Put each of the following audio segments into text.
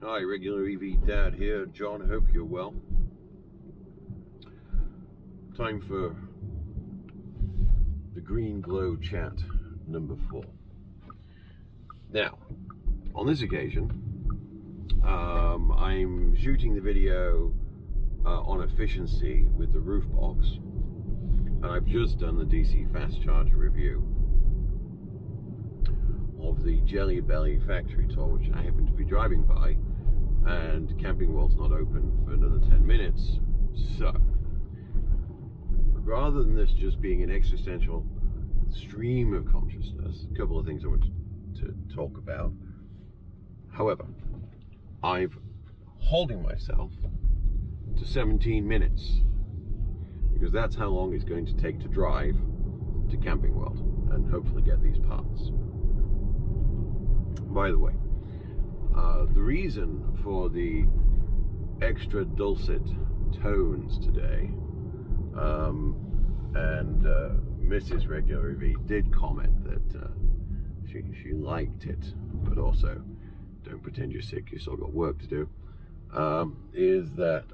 Hi, regular EV Dad here. John, hope you're well. Time for the Green Glow Chat number 4. Now, on this occasion, I'm shooting the video on efficiency with the roof box, and I've just done the DC fast charger review of the Jelly Belly factory tour, which I happen to be driving by, and Camping World's not open for another 10 minutes. So, rather than this just being an existential stream of consciousness, a couple of things I want to talk about. However, I'm holding myself to 17 minutes because that's how long it's going to take to drive to Camping World and hopefully get these parts. By the way, the reason for the extra dulcet tones today, and Mrs. Regular EV did comment that she liked it, but also don't pretend you're sick, you still got work to do, is that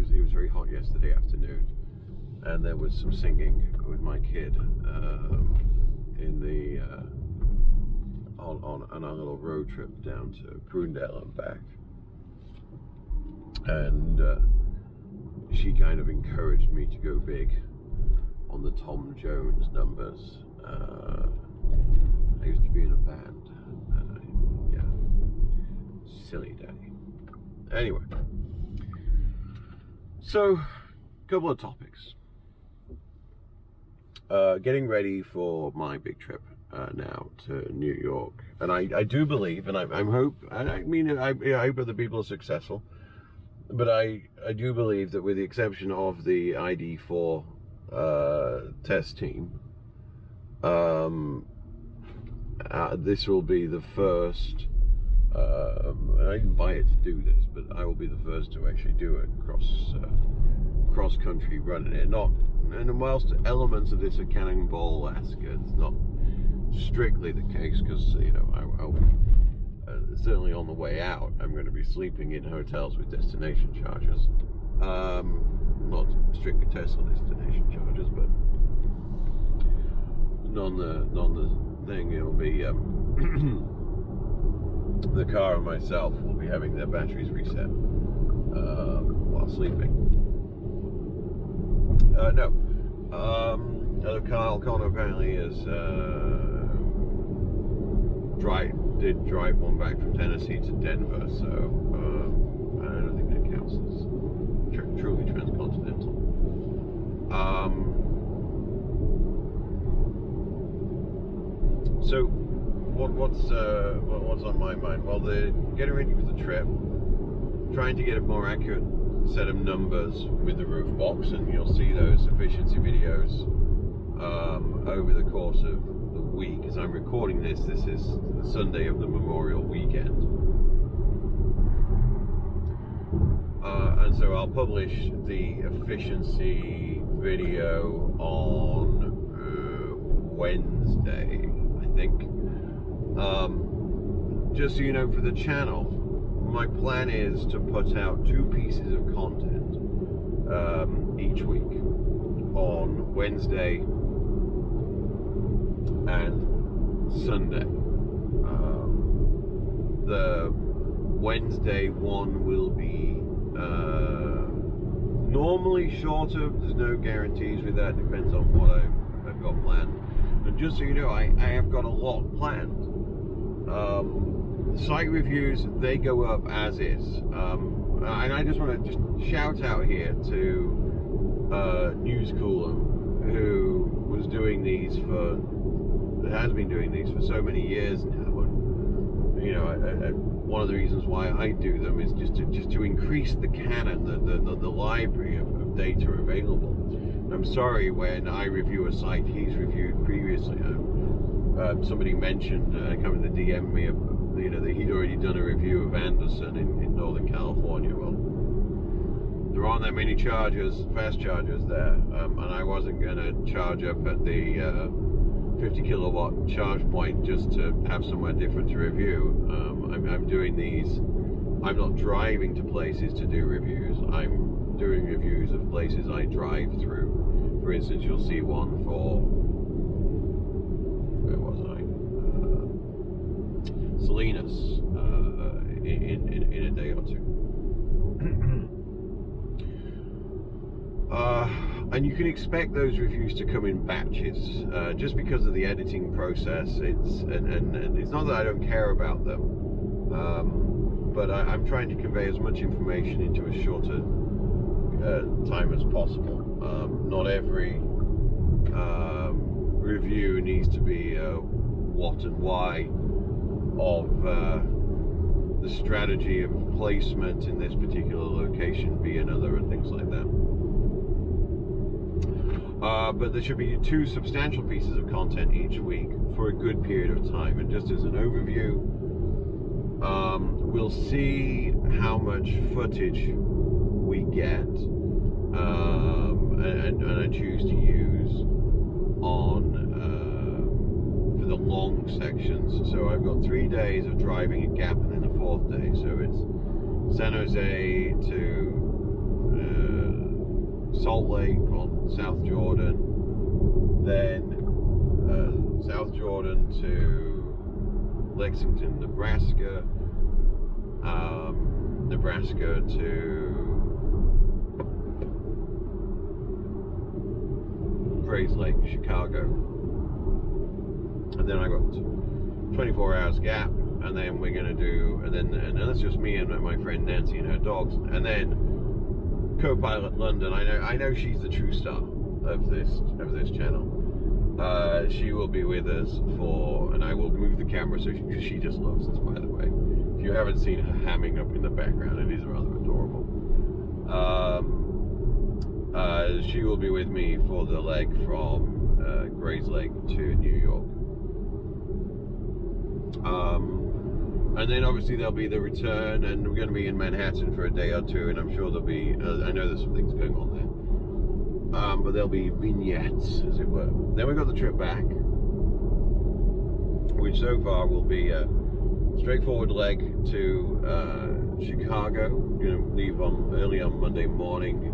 it was very hot yesterday afternoon, and there was some singing with my kid in the on our little road trip down to Prunedale and back, and she kind of encouraged me to go big on the Tom Jones numbers. I used to be in a band, and yeah, silly daddy. Anyway, so a couple of topics. Getting ready for my big trip now to New York, and I do believe, and I hope other people are successful, but I do believe that with the exception of the ID4 test team, this will be the first, I didn't buy it to do this, but I will be the first to actually do a cross-country run in it. And whilst elements of this are cannonball-esque, it's not strictly the case, because I'll be certainly on the way out. I'm going to be sleeping in hotels with destination chargers, not strictly Tesla destination chargers, but non the thing. It'll be the car and myself will be having their batteries reset while sleeping. Kyle Connor apparently did drive one back from Tennessee to Denver, so I don't think that counts as truly transcontinental. So what's on my mind? Well, getting ready for the trip, trying to get a more accurate set of numbers with the roof box, and you'll see those efficiency videos over the course of the week. As I'm recording this is the Sunday of the Memorial Weekend, and so I'll publish the efficiency video on Wednesday, I think. Just so you know, for the channel, my plan is to put out 2 pieces of content each week on Wednesday and Sunday. The Wednesday one will be normally shorter. There's no guarantees with that. Depends on what I've got planned. And just so you know, I have got a lot planned. Site reviews, they go up as is, and I just want to shout out here to News Coolum, who was doing these has been doing these for so many years now, and one of the reasons why I do them is just to increase the canon, the library of data available. And I'm sorry, when I review a site he's reviewed previously, somebody mentioned, coming to DM me, that he'd already done a review of Anderson in Northern California. Well, there aren't that many fast chargers there, and I wasn't going to charge up at the 50 kilowatt charge point just to have somewhere different to review. I'm doing these. I'm not driving to places to do reviews. I'm doing reviews of places I drive through. For instance, you'll see one for, where was I? Salinas in a day or two. And you can expect those reviews to come in batches, just because of the editing process. And it's not that I don't care about them, but I'm trying to convey as much information into a shorter time as possible. Not every review needs to be what and why of the strategy of placement in this particular location be another, and things like that. But there should be 2 substantial pieces of content each week for a good period of time. And just as an overview, we'll see how much footage we get, and I choose to use on for the long sections. So I've got 3 days of driving a gap, and then a 4th day. So it's San Jose to Salt Lake on South Jordan, then South Jordan to Lexington, Nebraska, Nebraska to Grays Lake, Chicago, and then I got 24 hours gap, and then we're going to do, and that's just me and my friend Nancy and her dogs, and then co-pilot London. I know she's the true star of this channel. She will be with us for, and I will move the camera because she just loves us, by the way. If you haven't seen her hamming up in the background, it is rather adorable. She will be with me for the leg from Grays Lake to New York. And then obviously there'll be the return, and we're going to be in Manhattan for a day or 2, and I'm sure there'll be, I know there's some things going on there, but there'll be vignettes, as it were. Then we've got the trip back, which so far will be a straightforward leg to Chicago. We're going to leave early on Monday morning.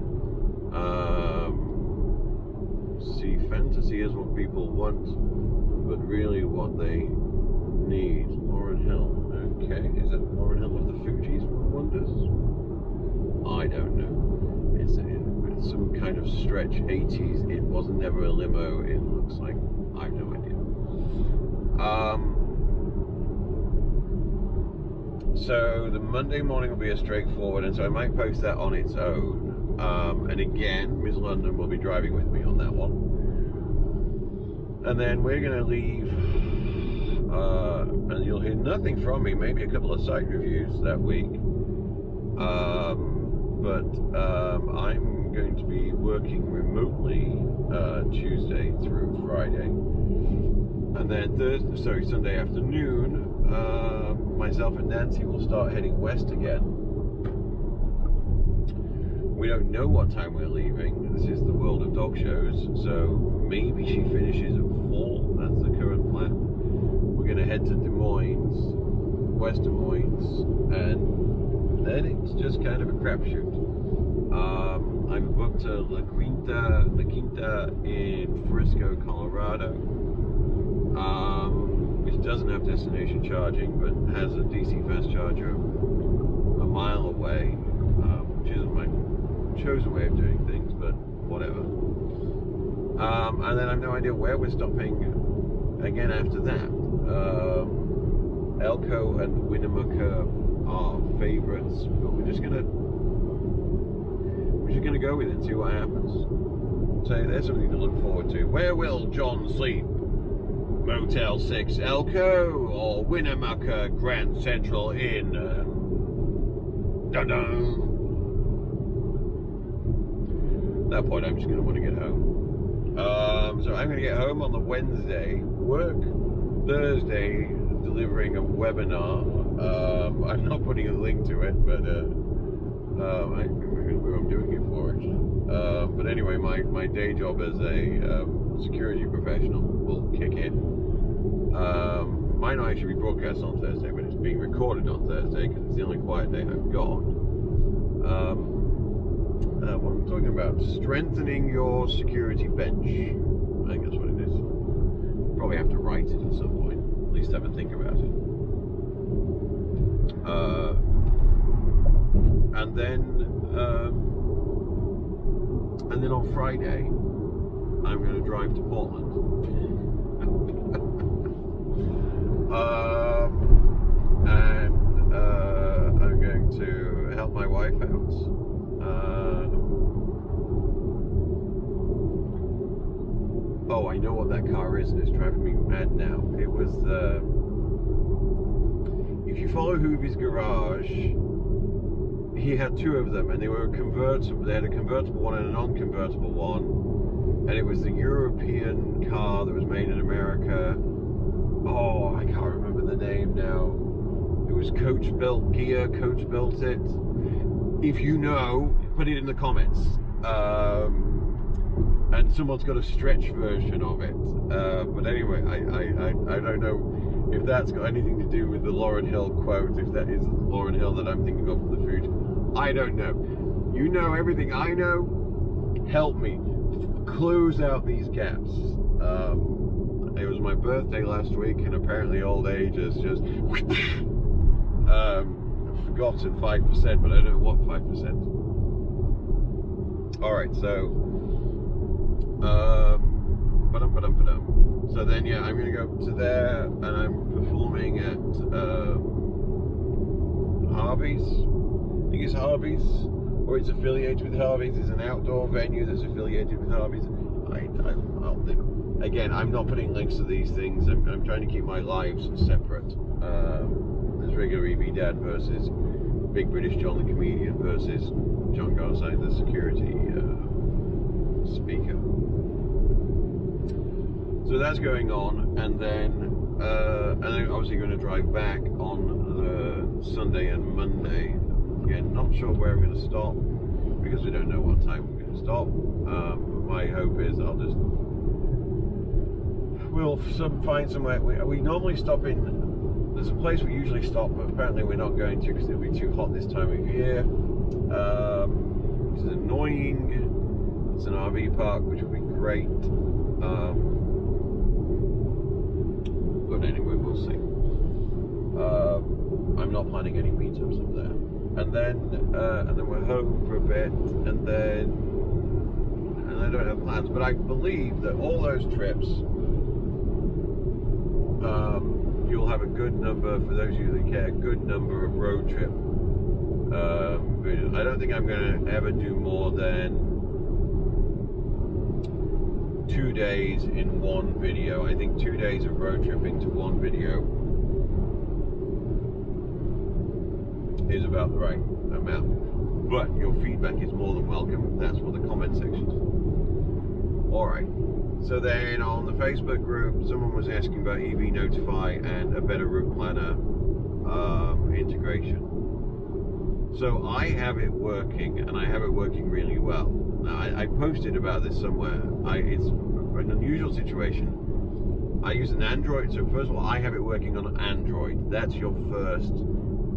See, fantasy is what people want, but really what they need. Lauren Hill. Okay, is it Lauren Hill of the Fugees Wonders? I don't know. It's some kind of stretch 80s. It wasn't never a limo. It looks like, I have no idea. So the Monday morning will be a straightforward, and so I might post that on its own. And again, Ms. London will be driving with me on that one. And then we're going to leave. And you'll hear nothing from me, maybe a couple of site reviews that week, but I'm going to be working remotely Tuesday through Friday, and then Sunday afternoon, myself and Nancy will start heading west again. We don't know what time we're leaving. This is the world of dog shows, so maybe she finishes at 4. That's the current plan. We're going to head to Des Moines, West Des Moines, and then it's just kind of a crapshoot. I've booked a La Quinta in Frisco, Colorado, which doesn't have destination charging, but has a DC fast charger a mile away, which isn't my chosen way of doing things, but whatever. And then I have no idea where we're stopping again after that. Elko and Winnemucca are favorites, but we're just gonna go with it and see what happens. So there's something to look forward to. Where will John sleep? Motel 6 Elko or Winnemucca Grand Central Inn? Dun dun. At that point, I'm just gonna want to get home. So I'm gonna get home on the Wednesday, work Thursday, delivering a webinar. I'm not putting a link to it, but I remember who I'm doing it for, actually. But anyway, my day job as a security professional will kick in. Might not actually be broadcast on Thursday, but it's being recorded on Thursday because it's the only quiet day I've got. What am I talking about? Strengthening your security bench. I think that's what it is. Probably have to write it at some point. At least have a think about it. And then on Friday, I'm going to drive to Portland. I'm going to help my wife out. Oh, I know what that car is, and it's driving me mad now. It was if you follow Hoovy's Garage, he had two of them, and they were convertible. They had a convertible one and a non-convertible one, and it was the European car that was made in America. Oh, I can't remember the name now. It was Coach built Gear. Coach built it. If you know, put it in the comments. And someone's got a stretch version of it. But anyway, I don't know if that's got anything to do with the Lauryn Hill quote. If that is Lauryn Hill that I'm thinking of for the food, I don't know. You know everything I know. Help me close out these gaps. It was my birthday last week, and apparently old age has just forgotten 5%, but I don't know what 5%. All right, so so then yeah, I'm gonna go to there, and I'm performing at Harvey's. I think it's Harvey's, or it's affiliated with Harvey's. It's an outdoor venue that's affiliated with Harvey's. I'll think. Again, I'm not putting links to these things. I'm trying to keep my lives separate. There's regular EV Dad versus Big British John the Comedian versus John Garside the security speaker. So that's going on, and then I'm obviously going to drive back on Sunday and Monday. Again, not sure where I'm going to stop because we don't know what time we're going to stop. My hope is we'll find somewhere. We normally stop in. There's a place we usually stop, but apparently we're not going to because it'll be too hot this time of year. Which is annoying. It's an RV park, which would be great. But anyway, we'll see. I'm not planning any meetups up there, and then we're home for a bit, and I don't have plans. But I believe that all those trips, you'll have a good number, for those of you that care, a good number of road trip videos. I don't think I'm going to ever do more than 2 days in one video. I think 2 days of road tripping to one video is about the right amount. But your feedback is more than welcome. That's what the comment section's for. Alright. So then on the Facebook group, someone was asking about EV Notify and a better route planner integration. So I have it working, and I have it working really well. Now, I posted about this somewhere. It's an unusual situation. I use an Android, so first of all, I have it working on Android. That's your first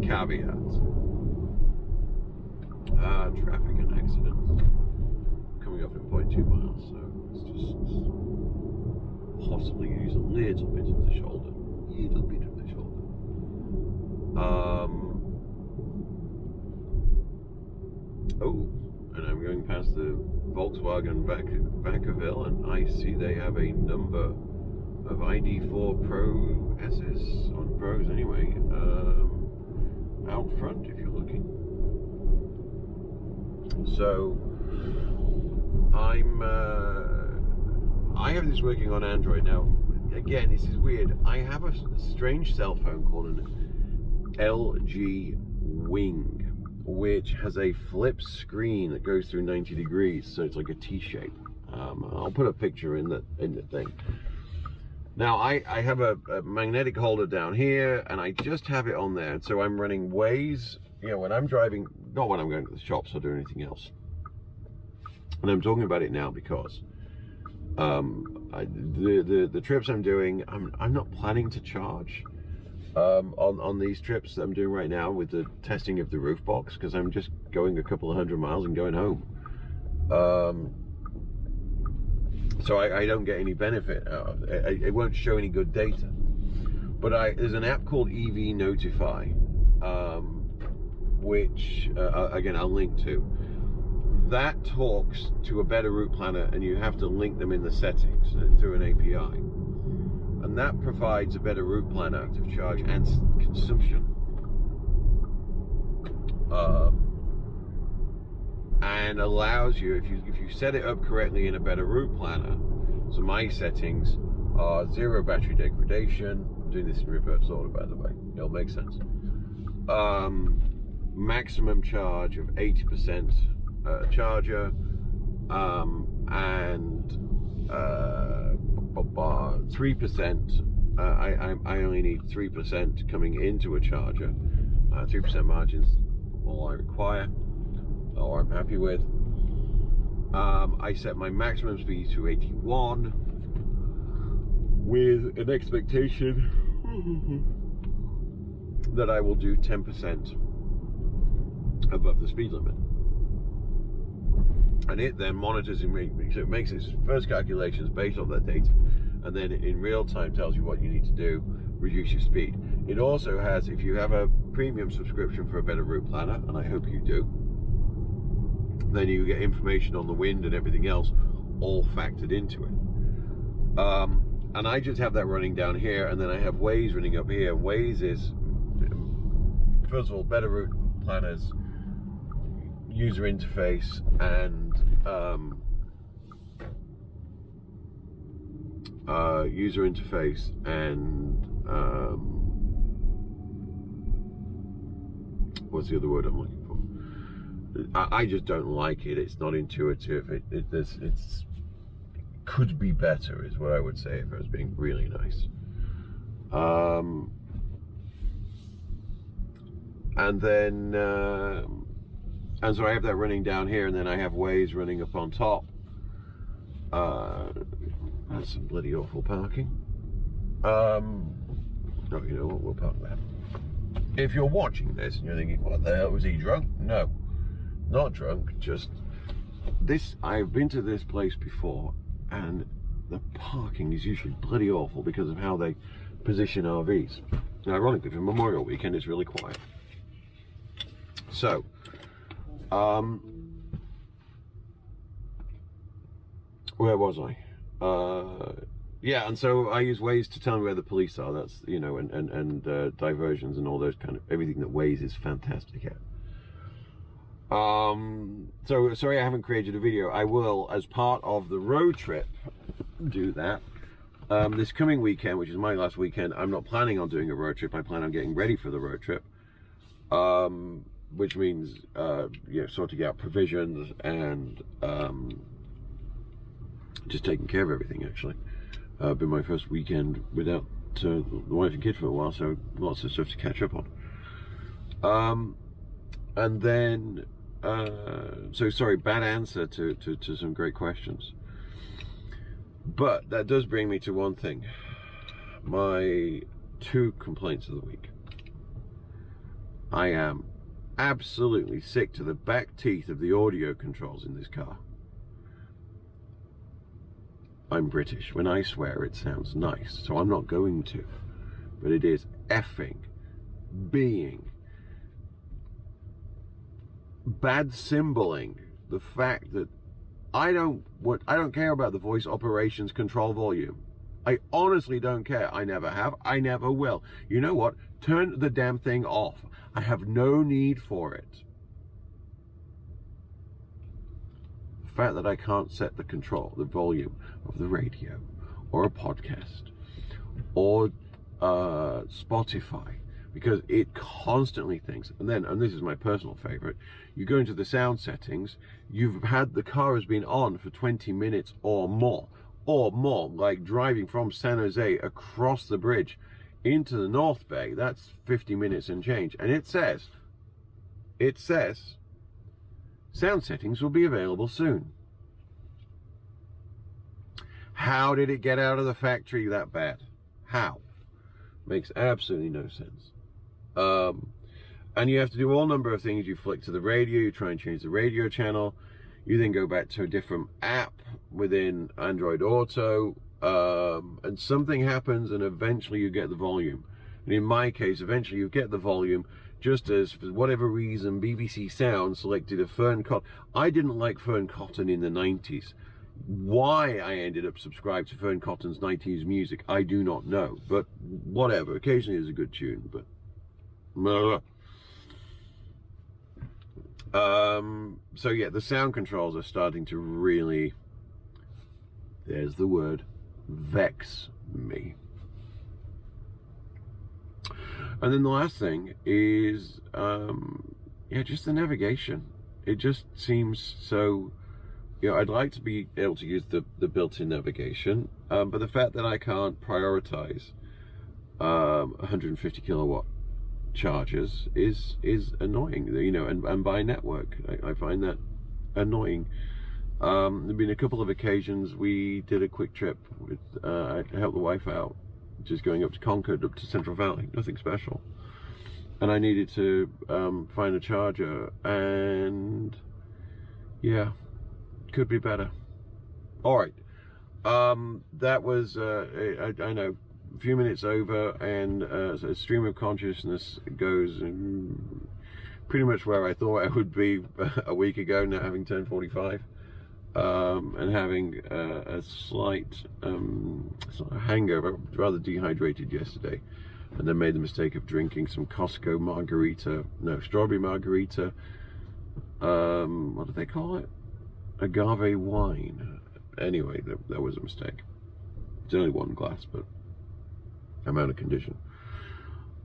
caveat. Traffic and accidents. Coming up in 0.2 miles, so let's just possibly use a little bit of the shoulder. Oh, and I'm going past the Volkswagen Backerville, and I see they have a number of ID4 Pro S's, or Pros anyway, out front if you're looking. So I have this working on Android now. Again, this is weird. I have a strange cell phone called an LG Wing, which has a flip screen that goes through 90 degrees, so it's like a T-shape. I'll put a picture in the thing. Now I have a magnetic holder down here, and I just have it on there, and so I'm running Waze, when I'm driving, not when I'm going to the shops or doing anything else. And I'm talking about it now because The trips I'm doing, I'm not planning to charge on these trips that I'm doing right now with the testing of the roof box, because I'm just going a couple of 100 miles and going home. So I don't get any benefit out of it. It won't show any good data. But there's an app called EV Notify, which again I'll link to. That talks to a better route planner, and you have to link them in the settings through an API. And that provides a better route planner to charge and consumption. And allows you, if you set it up correctly in a better route planner. So my settings are 0 battery degradation. I'm doing this in reverse order, by the way. It'll make sense. Maximum charge of 80% charger, and 3%. I only need 3% coming into a charger. 3% margins, all I require, or I'm happy with. I set my maximum speed to 81 with an expectation that I will do 10% above the speed limit. And it then monitors and so it makes its first calculations based on that data, and then in real time tells you what you need to do, reduce your speed. It also has, if you have a premium subscription for a better route planner, and I hope you do, then you get information on the wind and everything else all factored into it. And I just have that running down here, and then I have Waze running up here. Waze is, first of all, better route planners user interface and what's the other word I'm looking for? I just don't like it. It's not intuitive. It's could be better, is what I would say if I was being really nice. And then and so I have that running down here, and then I have Waze running up on top. That's some bloody awful parking. No, you know what, we'll park there. If you're watching this and you're thinking, what the hell, was he drunk? No, not drunk, just this. I've been to this place before, and the parking is usually bloody awful because of how they position RVs. And ironically, for Memorial Weekend, it's really quiet. So, where was I? Yeah, and so I use Waze to tell me where the police are. That's, you know, and diversions and all those kind of, everything that Waze is fantastic at. So sorry I haven't created a video. I will, as part of the road trip, do that. This coming weekend, which is my last weekend, I'm not planning on doing a road trip. I plan on getting ready for the road trip. Which means, you know, sorting out provisions and just taking care of everything, actually. Been my first weekend without the wife and kid for a while, so lots of stuff to catch up on. And then, so sorry, bad answer to some great questions. But that does bring me to one thing. My 2 complaints of the week. I am absolutely sick to the back teeth of the audio controls in this car. I'm British. When I swear, it sounds nice, so I'm not going to. But it is effing being bad symboling the fact that I don't care about the voice operations control volume. I honestly don't care. I never have. I never will. You know what? Turn the damn thing off. I have no need for it. The fact that I can't set the volume of the radio, or a podcast, or Spotify, because it constantly thinks, and this is my personal favorite, you go into the sound settings, the car has been on for 20 minutes or more, like driving from San Jose across the bridge into the North Bay. That's 50 minutes and change, and it says sound settings will be available soon. How did it get out of the factory that bad? How? Makes absolutely no sense. And you have to do all number of things. You flick to the radio, you try and change the radio channel, you then go back to a different app within Android Auto, and something happens, and eventually you get the volume. And in my case, eventually you get the volume, just as for whatever reason BBC Sound selected a Fern Cotton. I didn't like Fern Cotton in the 90s. Why I ended up subscribed to Fern Cotton's 90s music, I do not know, but whatever. Occasionally there's a good tune, but so yeah, the sound controls are starting to really, there's the word, vex me. And then the last thing is yeah, just the navigation. It just seems so, I'd like to be able to use the built-in navigation, but the fact that I can't prioritize 150 kilowatt chargers is annoying, and by network, I find that annoying. There've been a couple of occasions we did a quick trip with I helped the wife out, just going up to Concord, up to Central Valley, nothing special, and I needed to find a charger, and yeah, could be better. All right, that was I know, a few minutes over, and so stream of consciousness goes pretty much where I thought I would be a week ago, now having turned 45, and having a slight hangover, rather dehydrated yesterday, and then made the mistake of drinking some Costco strawberry margarita, what do they call it? Agave wine. Anyway, that was a mistake. It's only one glass, but I'm out of condition.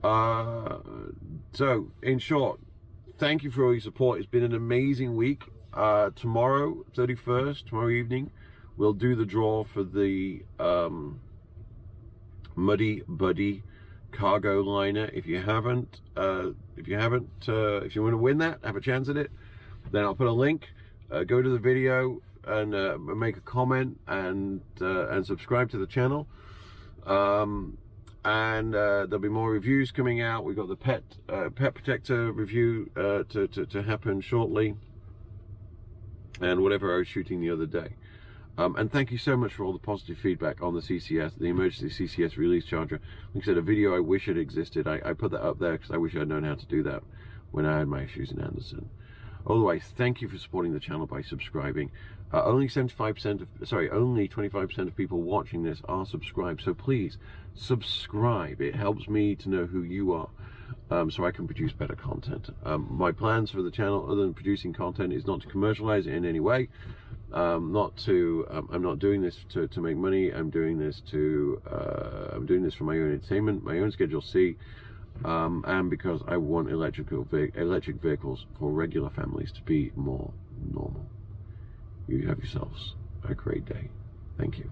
So in short, thank you for all your support. It's been an amazing week. Tomorrow, 31st, tomorrow evening, we'll do the draw for the Muddy Buddy cargo liner. If you want to win that, have a chance at it, then I'll put a link. Go to the video and make a comment and subscribe to the channel. And there'll be more reviews coming out. We've got the pet protector review to happen shortly, and whatever I was shooting the other day. And thank you so much for all the positive feedback on the CCS, the emergency CCS release charger. Like I said, a video I wish it existed. I put that up there because I wish I'd known how to do that when I had my issues in Anderson. Otherwise, thank you for supporting the channel by subscribing. Only 25% of people watching this are subscribed, so please subscribe. It helps me to know who you are, so I can produce better content. My plans for the channel, other than producing content, is not to commercialize it in any way. I'm not doing this to make money. I'm doing this for my own entertainment, my own Schedule C. And because I want electric vehicles for regular families to be more normal. You have yourselves a great day. Thank you.